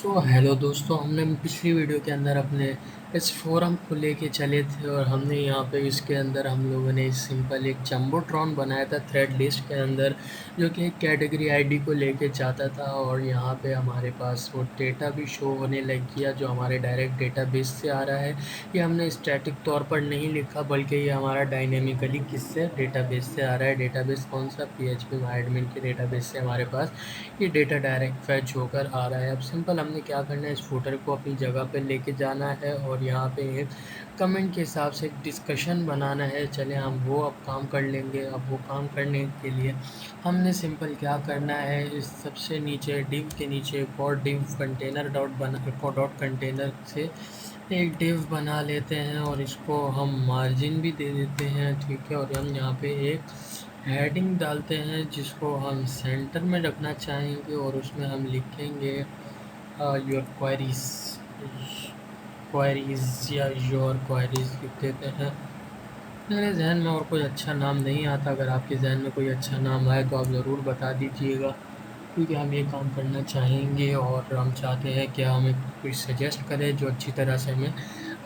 So hello दोस्तों, हमने पिछली वीडियो के अंदर अपने इस फोरम को लेके चले थे और हमने यहाँ पे इसके अंदर हम लोगों ने सिंपल एक जंबोट्रॉन बनाया था थ्रेड लिस्ट के अंदर, जो कि एक कैटेगरी आईडी को लेके जाता था। और यहाँ पे हमारे पास वो डेटा भी शो होने लग गया जो हमारे डायरेक्ट डेटाबेस से आ रहा है। ये हमने स्टैटिक तौर पर नहीं लिखा, बल्कि ये हमारा डायनेमिकली किससे डेटाबेस से आ रहा है। डेटाबेस कौन सा? PHP MyAdmin के डेटाबेस से हमारे पास ये डेटा डायरेक्ट फैच होकर आ रहा है। अब सिंपल हमने क्या करना है, इस फुटर को अपनी जगह पे लेके जाना है और यहाँ पे एक कमेंट के हिसाब से एक डिस्कशन बनाना है। चले हम वो अब काम कर लेंगे। अब वो काम करने के लिए हमने सिंपल क्या करना है, इस सबसे नीचे डिव के नीचे एक और डिव कंटेनर डॉट कंटेनर से एक डिव बना लेते हैं और इसको हम मार्जिन भी दे देते हैं, ठीक है। और हम यहाँ पे एक हेडिंग डालते हैं जिसको हम सेंटर में रखना चाहेंगे और उसमें हम लिखेंगे योर क्वारीज या योर क्वारीज लिख देते हैं। मेरे जहन में और कोई अच्छा नाम नहीं आता। अगर आपके जहन में कोई अच्छा नाम आए तो आप ज़रूर बता दीजिएगा, क्योंकि हम ये काम करना चाहेंगे और हम चाहते हैं कि हमें कोई सजेस्ट करे जो अच्छी तरह से हमें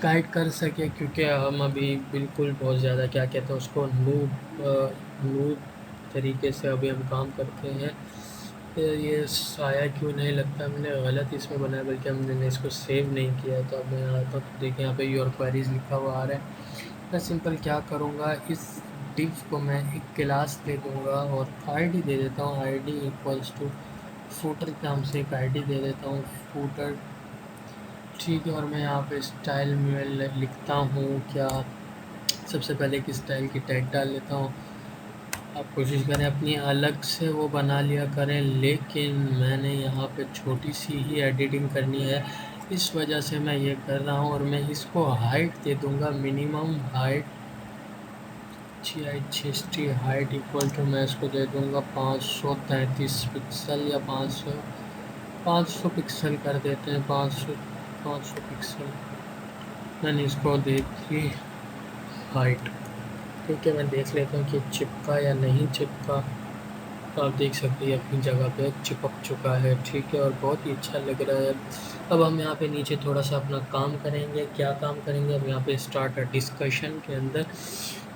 गाइड कर सके, क्योंकि हम अभी बिल्कुल बहुत ज़्यादा क्या कहते हैं उसको नूब तरीके से अभी हम काम करते हैं। ये साया क्यों नहीं लगता, हमने गलत इसमें बनाया, बल्कि हमने इसको सेव नहीं किया। तो अब मैं आता हूँ, देखिए यहाँ पे योर क्वेरीज लिखा हुआ आ रहा है। मैं सिंपल क्या करूँगा, इस डिव को मैं एक क्लास दे दूँगा और आईडी दे देता हूँ। आईडी इक्वल्स टू फूटर के नाम से एक आईडी दे देता हूँ, फूटर, ठीक है। और मैं यहाँ पे स्टाइल में लिखता हूँ क्या, सबसे पहले एक स्टाइल की टैग डाल लेता हूँ। आप कोशिश करें अपनी अलग से वो बना लिया करें, लेकिन मैंने यहाँ पे छोटी सी ही एडिटिंग करनी है, इस वजह से मैं ये कर रहा हूँ। और मैं इसको हाइट दे दूँगा, minimum height 60 height equal to, मैं इसको दे दूँगा 533 पिक्सल या 500 पिक्सल कर देते हैं। 500 पिक्सल मैंने इसको दे दी हाइट, ठीक है। मैं देख लेता हूँ कि चिपका या नहीं चिपका। तो आप देख सकते हैं अपनी जगह पे चिपक चुका है, ठीक है, और बहुत ही अच्छा लग रहा है। अब हम यहाँ पे नीचे थोड़ा सा अपना काम करेंगे। क्या काम करेंगे, अब यहाँ पे स्टार्ट अ डिस्कशन के अंदर,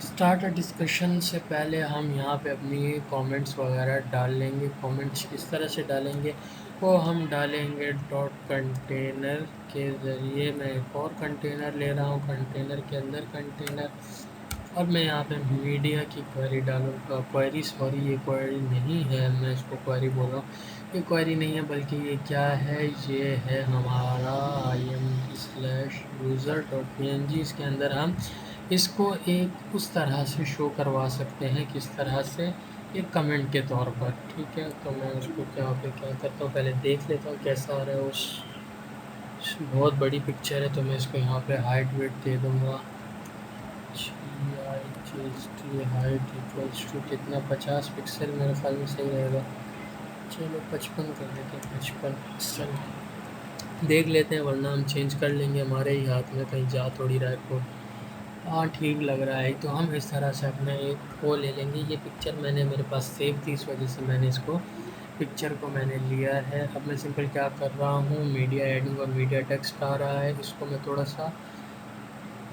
स्टार्ट अ डिस्कशन से पहले हम यहाँ पे अपनी कमेंट्स वगैरह डाल लेंगे। कमेंट्स किस तरह से डालेंगे, वो हम डालेंगे डॉट कंटेनर के ज़रिए। मैं एक और कंटेनर ले रहा हूँ, कंटेनर के अंदर कंटेनर, और मैं यहाँ पे मीडिया की क्वेरी डालूँगा। क्वेरी, सॉरी, ये क्वेरी नहीं है, मैं इसको क्वेरी बोल रहा हूँ। ये क्वेरी नहीं है, बल्कि ये क्या है, ये है हमारा img/user.png। इसके अंदर हम इसको एक उस तरह से शो करवा सकते हैं, किस तरह से, एक कमेंट के तौर पर, ठीक है। तो मैं उसको क्या करता हूँ, पहले देख लेता हूँ कैसा आ रहा है। बहुत बड़ी पिक्चर है तो मैं इसको यहाँ पे हाइट वेट दे दूँगा। हाइट इक्वल्स टू कितना, 50 पिक्सल मेरे ख्याल में सही रहेगा। चलो 55 कर देते हैं, 55 पिक्सल देख लेते हैं, वरना हम चेंज कर लेंगे, हमारे ही हाथ में, कहीं जा थोड़ी रहा है कोड। हाँ ठीक लग रहा है। तो हम इस तरह से अपने एक वो ले लेंगे। ये पिक्चर मैंने मेरे पास सेव थी, इस वजह से मैंने इसको पिक्चर को मैंने लिया है। अब मैं सिंपल क्या कर रहा हूँ, मीडिया एडिंग और मीडिया टेक्स्ट आ रहा है, इसको मैं थोड़ा सा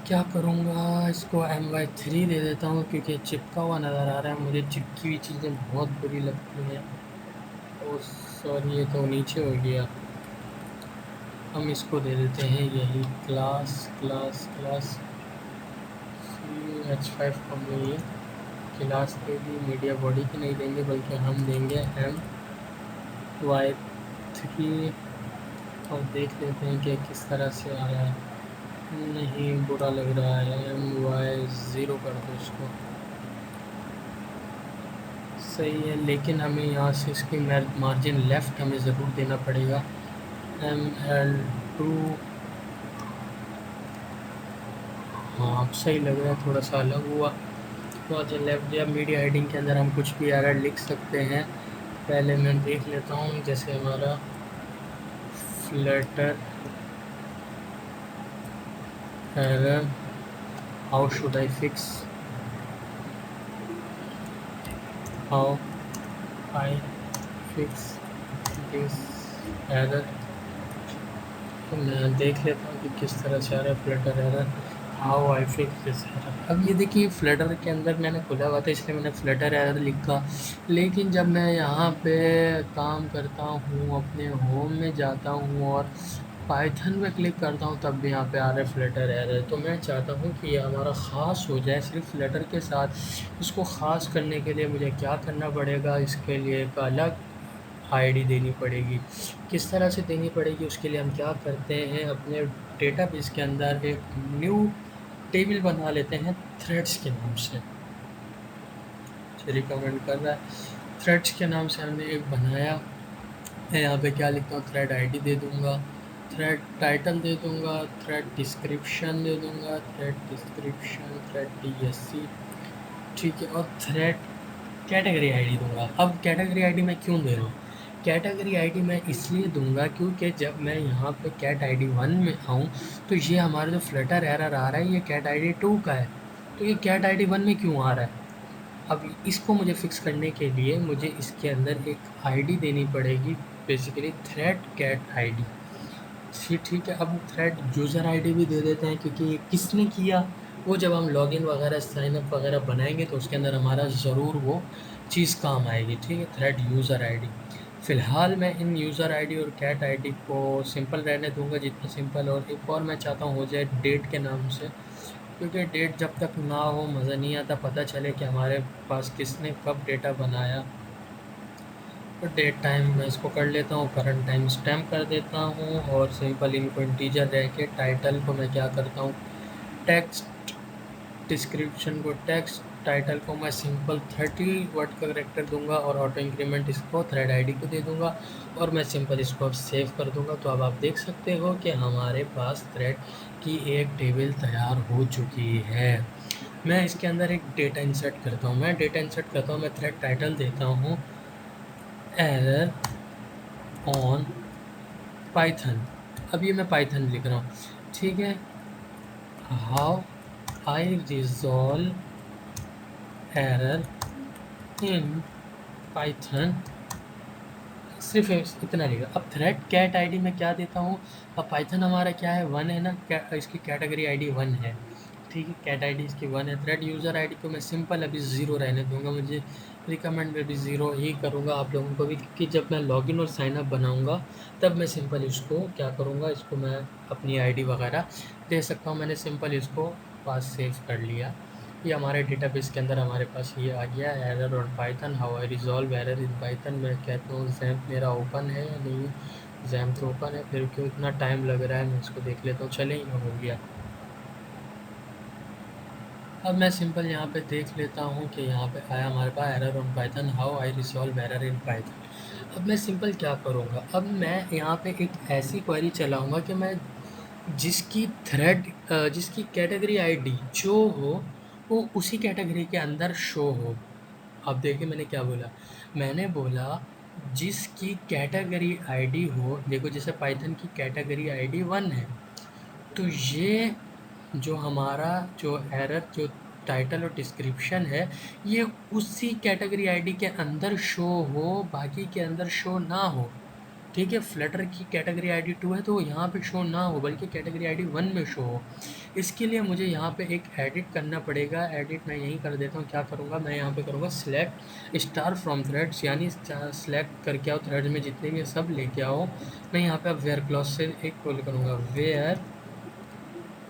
क्या करूँगा, इसको MY3 दे देता हूँ, क्योंकि चिपका हुआ नज़र आ रहा है मुझे। चिपकी हुई चीज़ें बहुत बुरी लगती हैं। और सॉरी, ये तो नीचे हो गया। हम इसको दे देते हैं यही क्लास क्लास क्लास H5 को हमने ये क्लास दे दी। मीडिया बॉडी की नहीं देंगे, बल्कि हम देंगे MY3। और देख लेते हैं कि किस तरह से आ रहा है। नहीं, बुरा लग रहा है, MY0 कर दो इसको, सही है। लेकिन हमें यहाँ से इसकी मार्जिन लेफ़्ट हमें ज़रूर देना पड़ेगा। ML2, हाँ अब सही लग रहा है, थोड़ा सा अलग हुआ। मार्जिन लेफ़्ट दिया। मीडिया हेडिंग के अंदर हम कुछ भी एरर लिख सकते हैं। पहले मैं देख लेता हूँ, जैसे हमारा Flutter error, how should I fix, how I fix this error. तो मैं देख लेता हूँ कि किस तरह से आ रहा है Flutter error, how I fix this error. अब ये देखिए फ्लटर के अंदर मैंने खोला हुआ था इसलिए मैंने फ्लटर एरर लिखा, लेकिन जब मैं यहाँ पे काम करता हूँ अपने होम में जाता हूँ और पाइथन पे क्लिक करता हूँ तब भी यहाँ पे आ रहा है फ्लटर एरर। तो मैं चाहता हूँ कि ये हमारा ख़ास हो जाए सिर्फ फ्लटर के साथ। इसको ख़ास करने के लिए मुझे क्या करना पड़ेगा, इसके लिए एक अलग आईडी देनी पड़ेगी। किस तरह से देनी पड़ेगी उसके लिए हम क्या करते हैं, अपने डेटाबेस के अंदर एक न्यू टेबल बना लेते हैं थ्रेड्स के नाम से। रिकमेंड कर रहा है थ्रेड्स के नाम से हमने एक बनाया। मैं यहाँ पे क्या लिखता हूँ, थ्रेड आईडी दे दूँगा, थ्रेड टाइटल दे दूँगा, थ्रेड डिस्क्रिप्शन दे दूँगा, थ्रेड डिस्क्रिप्शन, थ्रेड टीएससी, ठीक है, और थ्रेड कैटेगरी आईडी दूँगा। अब कैटेगरी आईडी मैं क्यों दे रहा हूँ, कैटेगरी आईडी मैं इसलिए दूँगा क्योंकि जब मैं यहाँ पे कैट आईडी 1 में आऊँ तो ये हमारा जो फ्लटर एरर आ रहा है ये कैट आईडी 2 का है, तो ये कैट आईडी 1 में क्यों आ रहा है। अब इसको मुझे फ़िक्स करने के लिए मुझे इसके अंदर एक आईडी देनी पड़ेगी, बेसिकली थ्रेड कैट आईडी। ठीक है, अब थ्रेड यूज़र आईडी भी दे देते हैं क्योंकि ये किसने किया वो जब हम लॉगिन वगैरह साइनअप वगैरह बनाएंगे तो उसके अंदर हमारा ज़रूर वो चीज़ काम आएगी। ठीक है, थ्रेड यूज़र आईडी। फ़िलहाल मैं इन यूज़र आईडी और कैट आईडी को सिंपल रहने दूंगा जितना सिंपल, और एक और मैं चाहता हूँ हो जाए डेट के नाम से, क्योंकि डेट जब तक ना हो मज़ा नहीं आता, पता चले कि हमारे पास किसने कब डेटा बनाया। तो डेट टाइम मैं इसको कर लेता हूँ, करंट टाइम स्टैम्प कर देता हूँ, और सिंपल इनको इंटीजर रह के टाइटल को मैं क्या करता हूँ, टेक्स्ट, डिस्क्रिप्शन को टेक्स्ट, टाइटल को मैं सिंपल 30 वर्ड का करेक्टर दूंगा, और ऑटो इंक्रीमेंट इसको थ्रेड आईडी को दे दूंगा, और मैं सिंपल इसको अब सेव कर दूंगा। तो अब आप देख सकते हो कि हमारे पास थ्रेड की एक टेबल तैयार हो चुकी है। मैं इसके अंदर एक डेटा इंसर्ट करता हूँ, मैं थ्रेड टाइटल देता हूँ एरर ऑन पाइथन। अब ये मैं पाइथन लिख रहा हूँ, ठीक है, how I resolve error in Python, सिर्फ इतना लिखा। अब थ्रेड कैट आईडी में क्या देता हूँ, अब पाइथन हमारा क्या है 1 है ना, इसकी कैटेगरी आईडी 1 है, ठीक है, कैट आईडी इसकी 1 है। थ्रेड यूज़र आईडी को मैं सिंपल अभी 0 रहने दूंगा, मुझे रिकमेंड में भी 0 ही करूँगा आप लोगों को भी, कि जब मैं लॉगिन और साइनअप बनाऊँगा तब मैं सिंपल इसको क्या करूँगा, इसको मैं अपनी आईडी वगैरह दे सकता हूँ। मैंने सिंपल इसको पास सेव कर लिया। ये हमारे डेटाबेस के अंदर हमारे पास ये आ गया, error on Python, how I resolve error in Python. मैं कहता हूँ जैम्प मेरा ओपन है या नहीं, जैम्प तो ओपन है, फिर क्यों इतना टाइम लग रहा है, मैं इसको देख लेता हूँ। चले ये हो गया। अब मैं सिंपल यहाँ पे देख लेता हूँ कि यहाँ पे आया हमारे पास error on Python, how I resolve error in Python. अब मैं सिंपल क्या करूँगा, अब मैं यहाँ पे एक ऐसी क्वेरी चलाऊँगा कि मैं जिसकी जिसकी कैटेगरी आईडी जो हो वो उसी कैटेगरी के अंदर शो हो। अब देखिए मैंने क्या बोला, मैंने बोला जिसकी कैटेगरी आईडी हो, देखो जैसे पाइथन की कैटेगरी आईडी 1 है, तो ये जो हमारा जो एरर जो टाइटल और डिस्क्रिप्शन है ये उसी कैटेगरी आईडी के अंदर शो हो, बाकी के अंदर शो ना हो। ठीक है, फ्लटर की कैटेगरी आईडी 2 है तो यहाँ पे शो ना हो बल्कि कैटेगरी आईडी 1 में शो हो। इसके लिए मुझे यहाँ पे एक एडिट करना पड़ेगा। एडिट मैं यहीं कर देता हूँ, क्या करूँगा, मैं यहाँ पे करूँगा सिलेक्ट स्टार फ्रॉम थ्रेड्स, यानी सेलेक्ट करके आओ थ्रेड्स में जितने भी सब लेके आओ। मैं यहाँ पे अब वेयर क्लॉज से एक कॉल करूँगा, वेयर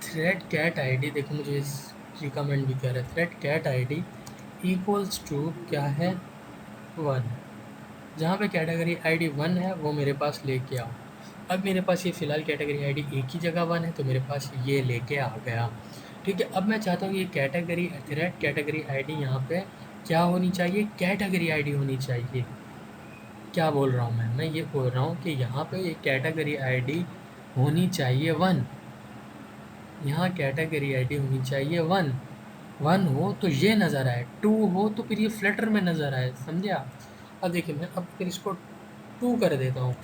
थ्रेड कैट आईडी, देखो मुझे इस रिकमेंड भी कर रहा है, thread cat ID equals to क्या है 1, जहाँ पे कैटेगरी आईडी 1 है वो मेरे पास लेके आओ। अब मेरे पास ये फ़िलहाल कैटेगरी आईडी एक ही जगह 1 है तो मेरे पास ये लेके आ गया। ठीक है, अब मैं चाहता हूँ ये कैटेगरी थ्रेड कैटेगरी आईडी यहाँ पे क्या होनी चाहिए, कैटेगरी आईडी होनी चाहिए। क्या बोल रहा हूँ मैं ये बोल रहा हूँ कि यहाँ पे ये कैटेगरी आईडी होनी चाहिए 1, यहाँ कैटेगरी आईडी होनी चाहिए 1, 1 हो तो ये नज़र आए, 2 हो तो फिर ये फ्लटर में नज़र आए, समझे आप। अब देखिए मैं अब फिर इसको 2 कर देता हूँ,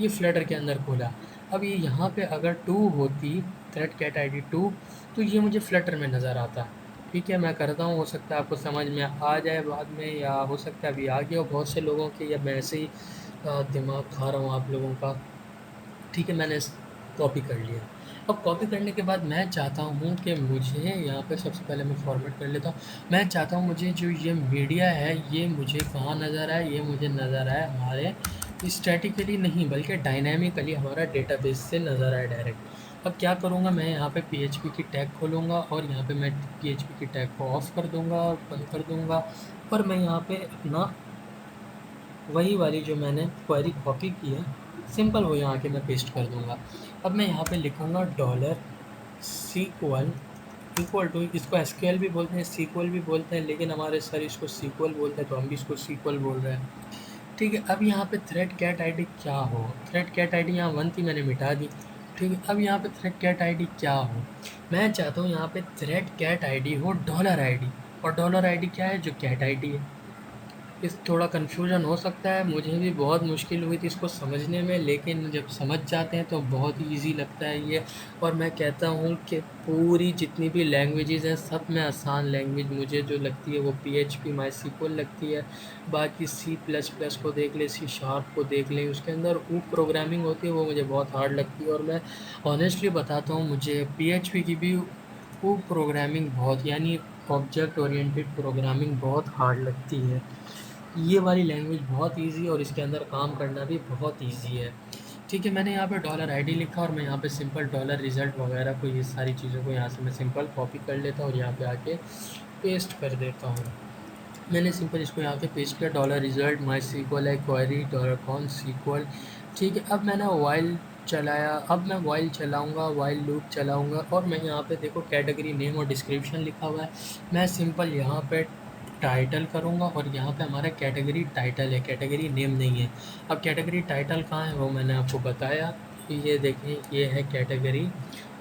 ये फ्लटर के अंदर खोला। अब ये यहाँ पे अगर 2 होती थ्रेड कैट आईडी 2 तो ये मुझे फ्लटर में नज़र आता। ठीक है, मैं करता हूँ, हो सकता है आपको समझ में आ जाए बाद में, या हो सकता है अभी आ गया हो बहुत से लोगों के, या मैं ऐसे ही दिमाग खा रहा हूँ आप लोगों का। ठीक है, मैंने कॉपी कर लिया। अब कॉपी करने के बाद मैं चाहता हूँ कि मुझे यहाँ पे सबसे पहले मैं फॉर्मेट कर लेता हूँ। मैं चाहता हूँ मुझे जो ये मीडिया है ये मुझे कहाँ नज़र आए, ये मुझे नज़र आए हमारे स्टैटिकली नहीं बल्कि डायनामिकली हमारा डेटाबेस से नज़र आए डायरेक्ट। अब क्या करूँगा, मैं यहाँ पे PHP की टैग खोलूँगा और यहाँ पे मैं PHP की टैग को ऑफ कर दूँगा और बंद कर दूँगा, और मैं यहाँ पे अपना वही वाली जो मैंने क्वेरी कॉपी की है सिंपल वो यहाँ के मैं पेस्ट कर दूँगा। अब मैं यहाँ पे लिखूँगा $SQL इक्वल टू, इसको SQL भी बोलते हैं, SQL भी बोलते हैं, लेकिन हमारे सर इसको SQL बोलते हैं तो हम भी इसको SQL बोल रहे हैं। ठीक है, अब यहाँ पे थ्रेड कैट आईडी क्या हो, थ्रेड कैट आईडी यहाँ 1 थी मैंने मिटा दी। ठीक है, अब यहाँ पे थ्रेड कैट आईडी क्या हो, मैं चाहता हूँ यहाँ पे थ्रेड कैट आईडी हो $ID, और $ID क्या है, जो कैट आईडी है। इस थोड़ा कन्फ्यूजन हो सकता है, मुझे भी बहुत मुश्किल हुई थी इसको समझने में, लेकिन जब समझ जाते हैं तो बहुत ही ईज़ी लगता है ये। और मैं कहता हूँ कि पूरी जितनी भी लैंग्वेजेज़ हैं सब में आसान लैंग्वेज मुझे जो लगती है वो PHP MySQL लगती है। बाकी C++ को देख ले, C# को देख लें, उसके अंदर वो प्रोग्रामिंग होती है वो मुझे बहुत हार्ड लगती है। और मैं ऑनेस्टली बताता हूँ, मुझे PHP की भी वो प्रोग्रामिंग बहुत, यानी ऑब्जेक्ट ओरिएंटेड प्रोग्रामिंग बहुत हार्ड लगती है। ये वाली लैंग्वेज बहुत ईज़ी है और इसके अंदर काम करना भी बहुत ईज़ी है। ठीक है, मैंने यहाँ पे $ID लिखा और मैं यहाँ पे सिंपल $रिज़ल्ट वगैरह को, ये सारी चीज़ों को यहाँ से मैं सिंपल कॉपी कर लेता हूँ और यहाँ पे आके पेस्ट कर देता हूँ। मैंने सिंपल इसको यहाँ पे पेस्ट किया, $रिज़ल्ट MySQL है, क्वेरी $SQL। ठीक है, अब मैंने वाइल चलाया, अब मैं वाइल चलाऊँगा, वाइल लूप चलाऊँगा, और मैं यहाँ पे देखो कैटेगरी नेम और डिस्क्रिप्शन लिखा हुआ है। मैं सिंपल यहाँ पे टाइटल करूँगा और यहाँ पे हमारा कैटेगरी टाइटल है, कैटेगरी नेम नहीं है। अब कैटेगरी टाइटल कहाँ है वो मैंने आपको बताया, ये देखें ये है category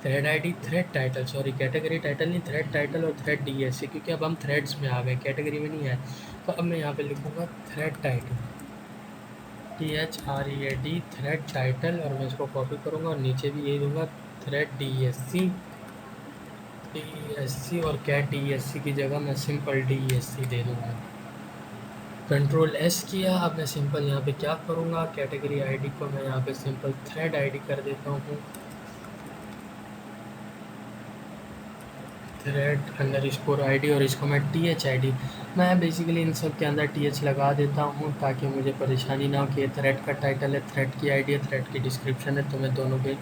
thread ID, thread title, sorry category title नहीं, थ्रेड टाइटल और थ्रेड DSC, क्योंकि अब हम थ्रेड्स में आ गए, कैटेगरी में नहीं है। तो अब मैं यहाँ पे लिखूँगा thread title, THREAD thread title, और मैं इसको कॉपी करूँगा और नीचे भी यही दूँगा थ्रेड DSC, और कैट DSC की जगह मैं सिंपल DSC दे दूँगा। Ctrl+S किया। अब मैं सिंपल यहाँ पे क्या करूँगा, कैटेगरी आईडी को मैं यहाँ पे सिंपल थ्रेड आईडी कर देता हूँ, thread_id, और इसको मैं THID, मैं बेसिकली इन सब के अंदर TH लगा देता हूँ ताकि मुझे परेशानी ना हो कि थ्रेड का टाइटल है, थ्रेड की आईडी है, थ्रेड की डिस्क्रिप्शन है, तो मैं दोनों के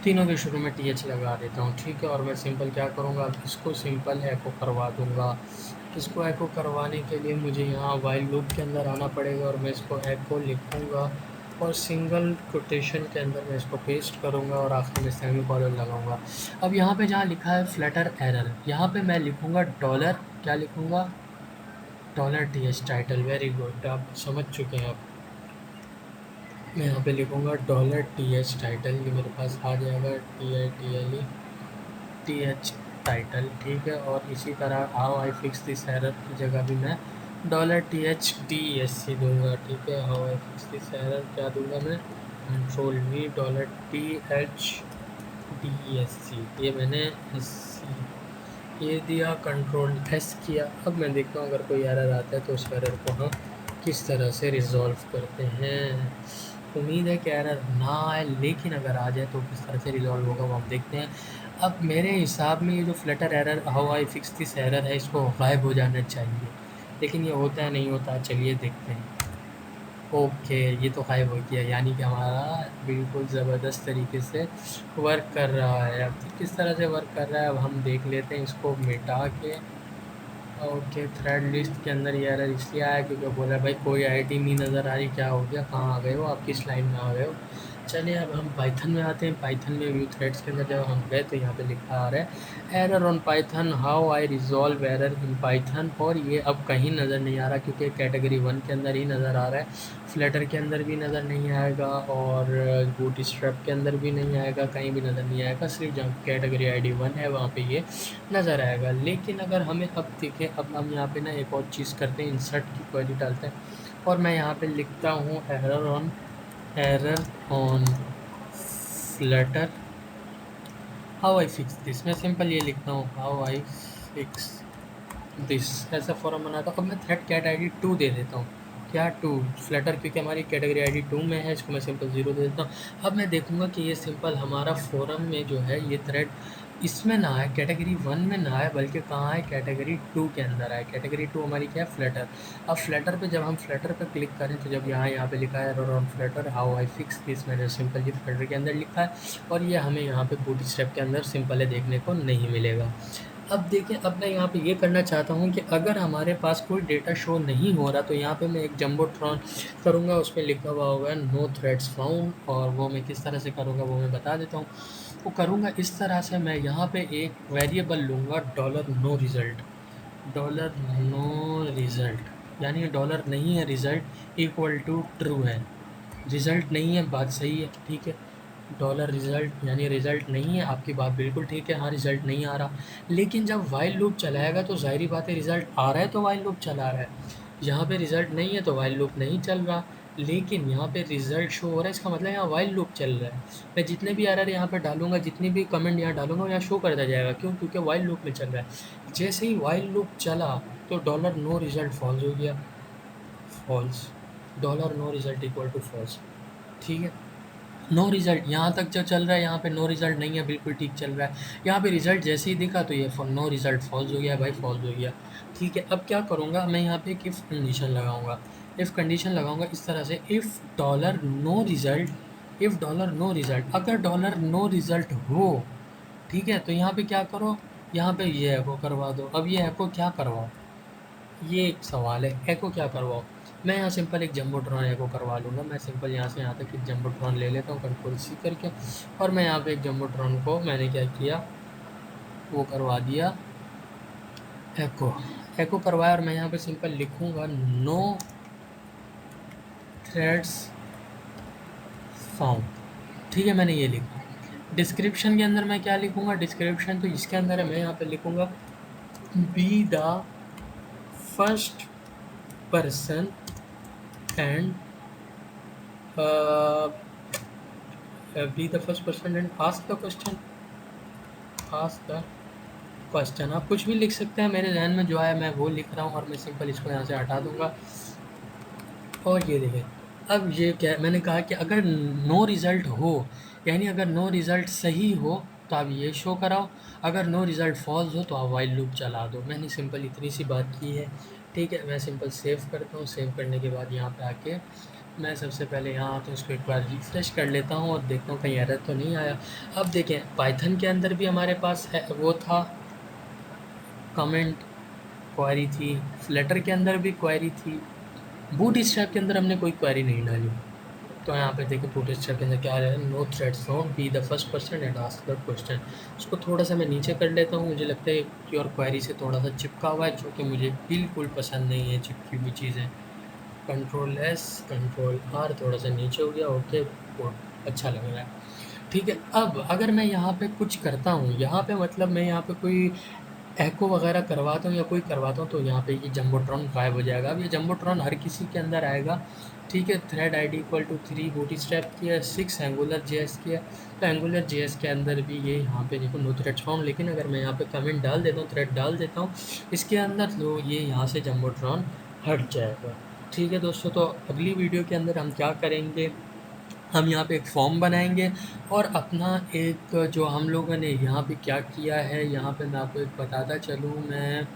तीनों के शुरू में TH लगा देता हूँ। ठीक है, और मैं सिंपल क्या करूँगा, अब इसको सिंपल एको करवा दूँगा। इसको एको करवाने के लिए मुझे यहाँ वाइल लूप के अंदर आना पड़ेगा और मैं इसको एको लिखूँगा और सिंगल कोटेशन के अंदर मैं इसको पेस्ट करूँगा और आखिर में सेमीकोलन लगाऊँगा। अब यहाँ पे जहाँ लिखा है फ्लटर एरर, यहाँ पे मैं लिखूँगा डॉलर, क्या लिखूँगा, $TH टाइटल। वेरी गुड, आप समझ चुके हैं। आप मैं यहाँ पे लिखूँगा $TH टाइटल, ये मेरे पास आ जाएगा, TH टाइटल। ठीक है, और इसी तरह how I fix this error की जगह भी मैं $THDSC दूँगा। ठीक है, how I fix this error क्या दूँगा मैं, Ctrl+V $THDSC, ये मैंने ये दिया, Ctrl+S किया। अब मैं देखता हूँ अगर कोई एरर आता है तो उस एरर को हम किस तरह से रिज़ॉल्व करते हैं। उम्मीद है कि एरर ना आए, लेकिन अगर आ जाए तो किस तरह से रिज़ॉल्व होगा वो हम देखते हैं। अब मेरे हिसाब में ये जो Flutter error, how I fix this error है, इसको गायब हो जाना चाहिए, लेकिन ये होता है नहीं होता, चलिए देखते हैं। ओके, ये तो गायब हो गया, यानी कि हमारा बिल्कुल ज़बरदस्त तरीके से वर्क कर रहा है। अब किस तरह से वर्क कर रहा है अब हम देख लेते हैं, इसको मिटा के। ओके, थ्रेड लिस्ट के अंदर ये एरर इसलिए आया क्योंकि बोला भाई कोई आईडी नहीं नज़र आ रही, क्या हो गया, कहाँ आ गए हो आप, किस लाइन में आ गए हो। चलिए अब हम पाइथन में आते हैं। पाइथन में व्यू थ्रेड्स के अंदर जब हम गए तो यहाँ पे लिखा आ रहा है error on Python, how I resolve error in Python, और ये अब कहीं नज़र नहीं आ रहा क्योंकि कैटेगरी 1 के अंदर ही नज़र आ रहा है, फ्लटर के अंदर भी नज़र नहीं आएगा और बूटस्ट्रैप के अंदर भी नहीं आएगा, कहीं भी नज़र नहीं आएगा, सिर्फ जहाँ कैटेगरी ID 1 है वहाँ पे ये नज़र आएगा। लेकिन अगर हमें अब देखें, अब हम यहाँ पे ना एक और चीज़ करते हैं, इंसर्ट की क्वेरी डालते हैं और मैं यहाँ पे लिखता हूँ error on Flutter how I fix this. मैं सिंपल ये लिखता हूँ हाउ आई फिक्स दिस, ऐसा फॉर्म बनाता हूँ। अब मैं थ्रेड कैट ID 2 दे देता हूँ क्या 2 फ्लटर, क्योंकि हमारी कैटेगरी आईडी 2 में है, इसको मैं सिंपल 0 दे देता हूँ। अब मैं देखूँगा कि ये सिंपल हमारा फोरम में जो है ये थ्रेड इसमें ना आए, कैटेगरी 1 में ना आए, बल्कि कहाँ आए, कैटेगरी 2 के अंदर आए। कैटेगरी 2 हमारी क्या है, फ्लटर। अब फ्लटर पे जब हम फ्लटर पे क्लिक करें तो जब यहाँ पे लिखा है error on Flutter how I fix this, मैंने सिंपल ये फ्लटर के अंदर लिखा है और ये हमें यहाँ पे बूटस्ट्रैप के अंदर सिंपल है देखने को नहीं मिलेगा। अब देखें, अब मैं यहाँ पे ये करना चाहता हूँ कि अगर हमारे पास कोई डेटा शो नहीं हो रहा तो यहाँ पे मैं एक जंबोट्रॉन करूँगा, उस पर लिखा हुआ होगा नो थ्रेड्स फाउंड, और वो मैं किस तरह से करूँगा वो मैं बता देता हूँ। वो करूँगा इस तरह से, मैं यहाँ पे एक वेरिएबल लूँगा dollar no result, dollar no result यानी डॉलर नहीं है रिज़ल्ट इक्वल टू ट्रू है, रिज़ल्ट नहीं है, बात सही है, ठीक है। डॉलर रिज़ल्ट यानी रिज़ल्ट नहीं है, आपकी बात बिल्कुल ठीक है, हाँ रिज़ल्ट नहीं आ रहा। लेकिन जब वाइल लूप चलाएगा तो ज़ाहिरी बात है रिज़ल्ट आ रहा है तो वाइल लूप चला रहा है। यहाँ पे रिज़ल्ट नहीं है तो वाइल लूप नहीं चल रहा, लेकिन यहाँ पे रिज़ल्ट शो हो रहा है, इसका मतलब यहाँ वाइल लूप चल रहा है। मैं जितने भी एरर यहाँ पे डालूँगा, जितनी भी कमेंट यहाँ डालूँगा, यहाँ शो करता जाएगा। क्यों? क्योंकि वाइल लूप में चल रहा है। जैसे ही वाइल लूप चला तो डॉलर नो रिज़ल्ट फॉल्स हो गया, false, dollar no result equal to false, ठीक है। नो रिज़ल्ट यहाँ तक जो चल रहा है, यहाँ पे नो रिज़ल्ट नहीं है, बिल्कुल ठीक चल रहा है। यहाँ पे रिज़ल्ट जैसे ही दिखा तो ये नो रिज़ल्ट फॉल्स हो गया भाई, फॉल्स हो गया, ठीक है। अब क्या करूँगा, मैं यहाँ पे एक इफ़ कंडीशन लगाऊँगा, इफ़ कंडीशन लगाऊँगा इस तरह से, if dollar no result, if dollar no result, अगर डॉलर नो रिज़ल्ट हो, ठीक है, तो यहाँ पे क्या करो, यहाँ पे ये एको करवा दो। अब ये एको क्या करवाओ, ये एक सवाल है, एको क्या करवाओ। मैं यहाँ सिंपल एक जंबोट्रॉन एको करवा लूँगा। मैं सिंपल यहाँ से यहाँ तक एक जंबोट्रॉन ले लेता हूँ कंट्रोल सी करके, और मैं यहाँ पे एक जंबोट्रॉन को मैंने क्या किया, वो करवा दिया एको, एको करवाया, और मैं यहाँ पे सिंपल लिखूँगा नो थ्रेड्स फाउंड, ठीक है, मैंने ये लिखा। डिस्क्रिप्शन के अंदर मैं क्या लिखूँगा, डिस्क्रिप्शन तो इसके अंदर है, मैं यहाँ पे लिखूँगा B the first person and be the first person and ask the question, ask the question। आप कुछ भी लिख सकते हैं, मेरे जहन में जो आया मैं वो लिख रहा हूँ, और मैं सिंपल इसको यहाँ से हटा दूँगा। और ये देखें, अब ये क्या, मैंने कहा कि अगर नो रिज़ल्ट हो, यानी अगर नो रिज़ल्ट सही हो तो आप ये शो कराओ, अगर नो रिज़ल्ट फॉल्स हो तो आप वाइल लूप चला दो। मैंने सिंपल इतनी सी बात की है, ठीक है। मैं सिंपल सेव करता हूँ, सेव करने के बाद यहाँ पे आके मैं सबसे पहले यहाँ तो इसको एक बार रिफ्रेश कर लेता हूँ और देखता हूँ कहीं एरर तो नहीं आया। अब देखें, पाइथन के अंदर भी हमारे पास है, वो था कमेंट क्वेरी थी, फ्लटर के अंदर भी क्वेरी थी, बूटस्ट्रैप के अंदर हमने कोई क्वेरी नहीं डाली। तो यहाँ पे देखो बूटस्ट्रैप के अंदर क्या है, no threads found, be the first person and ask the question. उसको थोड़ा सा मैं नीचे कर लेता हूँ, मुझे लगता है कि और क्वेरी से थोड़ा सा चिपका हुआ है, जो कि मुझे बिल्कुल पसंद नहीं है चिपकी हुई चीज़ें। कंट्रोल एस, कंट्रोल आर, थोड़ा सा नीचे हो गया, ओके, बहुत अच्छा लग रहा है, ठीक है। अब अगर मैं यहाँ पे कुछ करता हूँ, यहाँ पे मतलब मैं यहाँ पे कोई एको वगैरह करवाता हूँ या कोई करवाता हूँ, तो यहाँ पे ये जंबोट्रॉन गायब हो जाएगा। अब ये जंबोट्रॉन हर किसी के अंदर आएगा, ठीक है। Thread ID equal to 3 bootstrap की है, 6 एंगुलर जेएस की है, तो एंगुलर जेएस के अंदर भी ये यहाँ पे देखो नो थ्रेड फाउंड। लेकिन अगर मैं यहाँ पे कमेंट डाल देता हूँ, थ्रेड डाल देता हूँ इसके अंदर, तो ये यहाँ से जंबोट्रॉन हट जाएगा, ठीक है दोस्तों। तो अगली वीडियो के अंदर हम क्या करेंगे, हम यहाँ पे एक फॉर्म बनाएंगे, और अपना एक जो हम लोगों ने यहाँ पे क्या किया है, यहाँ पे मैं आपको एक बताता चलूँ, मैं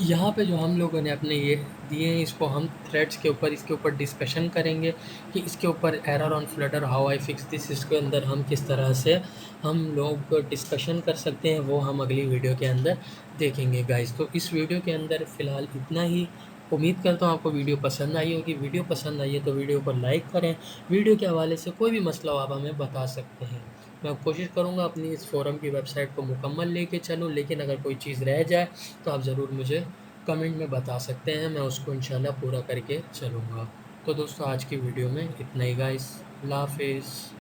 यहाँ पे जो हम लोगों ने अपने ये दिए हैं, इसको हम थ्रेड्स के ऊपर, इसके ऊपर डिस्कशन करेंगे कि इसके ऊपर error on Flutter how I fix this, इसके अंदर हम किस तरह से हम लोग डिस्कशन कर सकते हैं, वो हम अगली वीडियो के अंदर देखेंगे गाइस। तो इस वीडियो के अंदर फ़िलहाल इतना ही। उम्मीद करता हूँ आपको वीडियो पसंद आई होगी। वीडियो पसंद आई है तो वीडियो को लाइक करें। वीडियो के हवाले से कोई भी मसला हो आप हमें बता सकते हैं। मैं कोशिश करूँगा अपनी इस फ़ोरम की वेबसाइट को मुकम्मल लेके चलूँ, लेकिन अगर कोई चीज़ रह जाए तो आप ज़रूर मुझे कमेंट में बता सकते हैं, मैं उसको इंशाल्लाह पूरा करके चलूँगा। तो दोस्तों आज की वीडियो में इतना ही गाइस, अल्लाह हाफ़िज़।